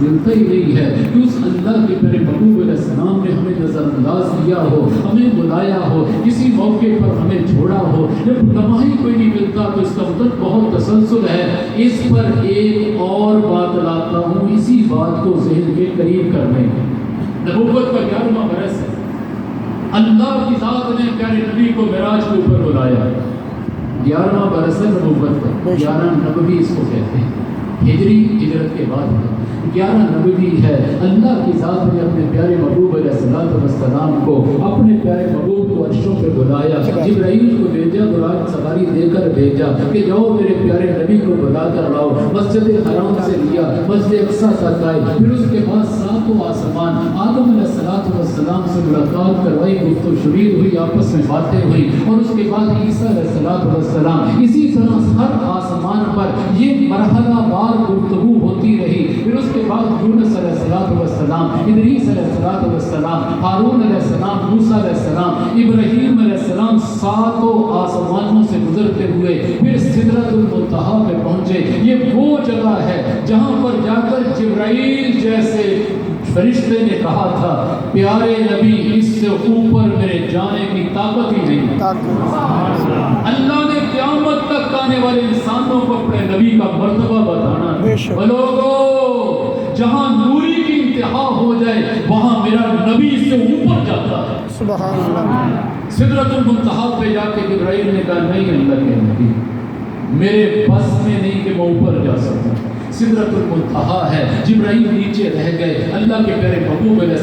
ملتا ہی نہیں ہے کہ اس اللہ کے پیارے محبوب علیہ السلام نے ہمیں نظر انداز کیا ہو، ہمیں بلایا ہو، کسی موقع پر ہمیں چھوڑا ہو، جب لمحہ ہی کوئی نہیں ملتا تو اس کا مطلب بہت تسلسل ہے۔ اس پر ایک اور بات لاتا ہوں، اسی بات کو ذہن کے قریب کرنے میں۔ نبوت کا 11واں برس ہے، اللہ کی ذات نے پیارے نبی کو معراج کے اوپر بلایا۔ 11واں برس ہے نبوت کا، 11 نبوی اس کو کہتے ہیں، ہجری ہجرت کے بعد ہے، 11 نبوی ہے۔ اللہ کی ذات نے اپنے پیارے محبوب علیہ السلام کو، اپنے پیارے محبوب کو عرشوں پہ بلایا، جبرائیل کو بھیجا، براق سواری دے کر بھیجا کہ جاؤ میرے پیارے نبی کو بلا کر لاؤ۔ مسجد حرام سے لیا، مسجد اقصیٰ تک آئے، پھر اس کے بعد ساتوں آسمان، آدم علیہ السلام سے ملاقات کروائی، گفت و شنید ہوئی، آپس میں باتیں ہوئی، اور اس کے بعد عیسیٰ علیہ السلام۔ اسی طرح ہر آسمان پر یہ مرحلہ وار گفتگو ہوتی رہی۔ پھر اس کے بعد یونس علیہ السلام، ادریس علیہ السلام، ہارون علیہ السلام، موسیٰ علیہ السلام، ابراہیم علیہ السلام، ساتوں آسمانوں سے گزرتے ہوئے پھر سدرۃ المنتہا پہ پہنچے۔ یہ وہ جگہ ہے جہاں پر جا کر جبرائیل جیسے فرشتے نے کہا تھا پیارے نبی اس سے اوپر میرے جانے کی طاقت ہی نہیں۔ اللہ نے قیامت تک آنے والے انسانوں کو اپنے نبی کا مرتبہ بتانا ہے۔ لوگوں، جہاں نوری کی انتہا ہو جائے وہاں میرا نبی اس سے اوپر جاتا ہے۔ سبحان اللہ۔ سدرۃ المنتہا پہ جا کے جبرائیل نے کہا نہیں اللہ کے نبی، میرے بس میں نہیں کہ میں اوپر جا سکوں۔ سدرۃ المنتہا ہے، جبرائیل نیچے رہ گئے، اللہ کے پیارے محبوب علیہ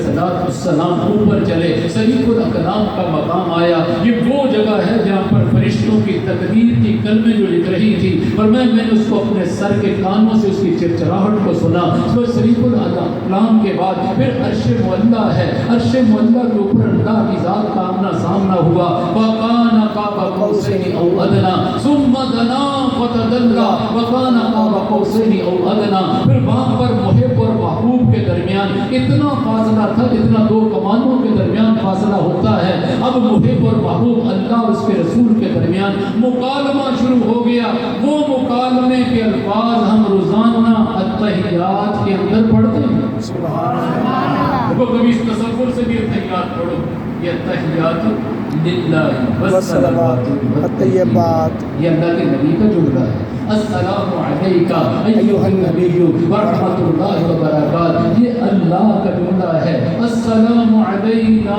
السلام اوپر چلے، صدیق الاقلام کا مقام آیا۔ یہ وہ جگہ ہے جہاں پر فرشتوں کی تقدیر کی کلمیں جو لکھ رہی تھی، اور میں نے اس کو اپنے سر کے کانوں سے اس کی چرچراہٹ کو سنا۔ پھر صدیق الاقلام کے بعد پھر عرش معلیٰ ہے، عرش معلیٰ کے اوپر اللہ کی ذات کا آمنا سامنا ہوا۔ وَكَانَ قَابَ قَوْسَيْنِ أَوْ أَدْنَىٰ ثُمَّ دَنَا فَتَدَلَّىٰ وَكَانَ قَابَ قَوْسَيْنِ أَوْ أَدْنَىٰ۔ پھر وہاں پر محب اور محبوب کے درمیان اتنا فاصلہ تھا جتنا دو کمانوں کے درمیان فاصلہ ہوتا ہے۔ اب محب اور محبوب اللہ اور اس کے رسول کے درمیان مکالمہ شروع ہو گیا۔ وہ مکالمے کے الفاظ ہم روزانہ التحیات کے اندر پڑھتے ہیں۔ سبحان اللہ۔ وہ کبھی اس تصور سے بھی التحیات پڑھو، یہ التحیات للہ والصلوات والطیبات، یہ اللہ کے نبی کا جملہ ہے۔ السلام علیکہ ایھا النبی ورحمۃ اللہ وبرکاتہ، یہ اللہ کا جملہ ہے۔ السلام علینا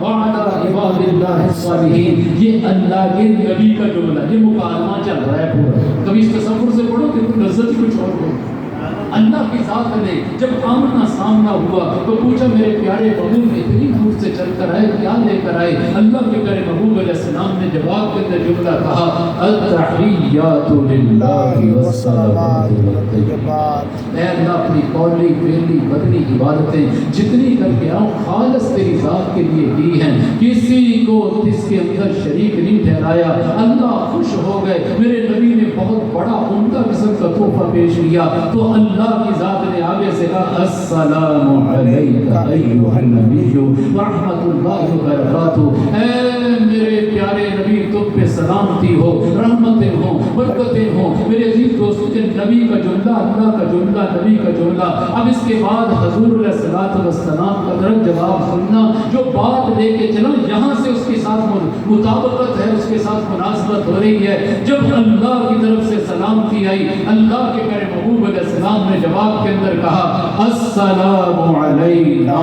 وعلی عباد اللہ الصالحین، یہ اللہ کے نبی کا جملہ۔ یہ مکالمہ چل رہا ہے پورا، کبھی اس تصور سے پڑھو کہ لذت کچھ اور ہو۔ اللہ کی ذات نے جب آمنا سامنا ہوا تو پوچھا میرے پیارے محبوب اتنی دور سے چل کر آئے، کیا لے کر آئے؟ اللہ کے پیارے محبوب علیہ السلام نے جواب کے اندر جملہ کہا التحیات للہ والصلوات والطیبات، اے اللہ اپنی قولی فعلی بدنی عبادتیں جتنی کر کے آؤں خالص تیری ذات کے لیے کی ہیں، کسی کو اس کے اندر شریک نہیں ٹھہرایا۔ اللہ خوش ہو گئے، میرے نبی نے بہت بڑا عمدہ قسم کا تحفہ پیش کیا۔ تو اللہ کی ذات نے آگے سے کہا السلام علیکہ ایھا النبی ورحمۃ اللہ وبرکاتہ، اے میرے پیارے نبی تم پہ سلامتی ہو، رحمتیں ہوں، برکتیں ہوں۔ میرے عزیز دوستو، نبی کا جملہ، اللہ کا جملہ، نبی کا جملہ۔ اب اس کے بعد حضور علیہ السلام کا درد جواب سننا، جو بات لے کے چلو یہاں سے اس کے ساتھ مطابقت ہے، اس کے ساتھ مناسبت ہو رہی ہے۔ جب اللہ کی طرف سے سلامتی آئی، اللہ کے پیارے محبوب علیہ السلام نے جواب کے اندر کہا السلام علینا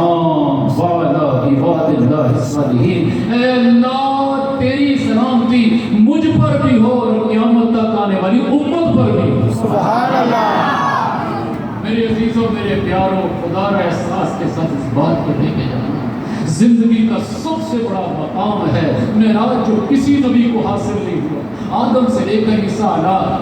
وعلی عباد اللہ الصالحین، اے اللہ تیری سلامتی مجھ پر بھی ہو اور قیامت تک آنے والی امت پر بھی ہو۔ سبحان اللہ۔ میرے عزیزوں، میرے پیاروں، خدا را احساس کے ساتھ اس بات کو لے کے جانا، زندگی کا سب سے بڑا مقام ہے معراج، جو کسی نبی کو حاصل نہیں ہوا۔ آدم سے لے کر عیسیٰ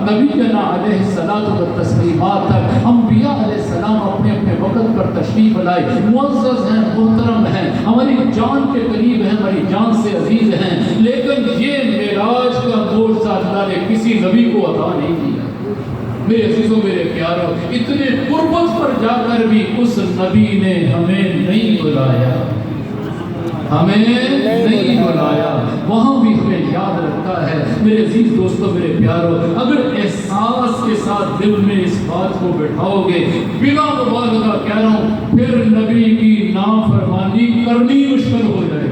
نبینا علیہ الصلوۃ والتسلیمات تک انبیاء علیہ السلام اپنے اپنے وقت پر تشریف لائے، معزز ہیں، محترم ہیں، ہماری جان کے قریب ہیں، ہماری جان سے عزیز ہیں، لیکن یہ معراج کا معجزہ اللہ نے کسی نبی کو عطا نہیں کیا۔ میرے عزیزوں، میرے پیاروں، اتنے قربت پر جا کر بھی اس نبی نے ہمیں نہیں بلایا، ہمیں نہیں بلایا، وہاں بھی ہمیں یاد رکھتا ہے۔ میرے عزیز دوستوں، میرے پیاروں، اگر احساس کے ساتھ دل میں اس بات کو بٹھاؤ گے، بلا مبالغہ کیا کہہ رہا ہوں پھر نبی کی نافرمانی کرنی مشکل ہو جائے.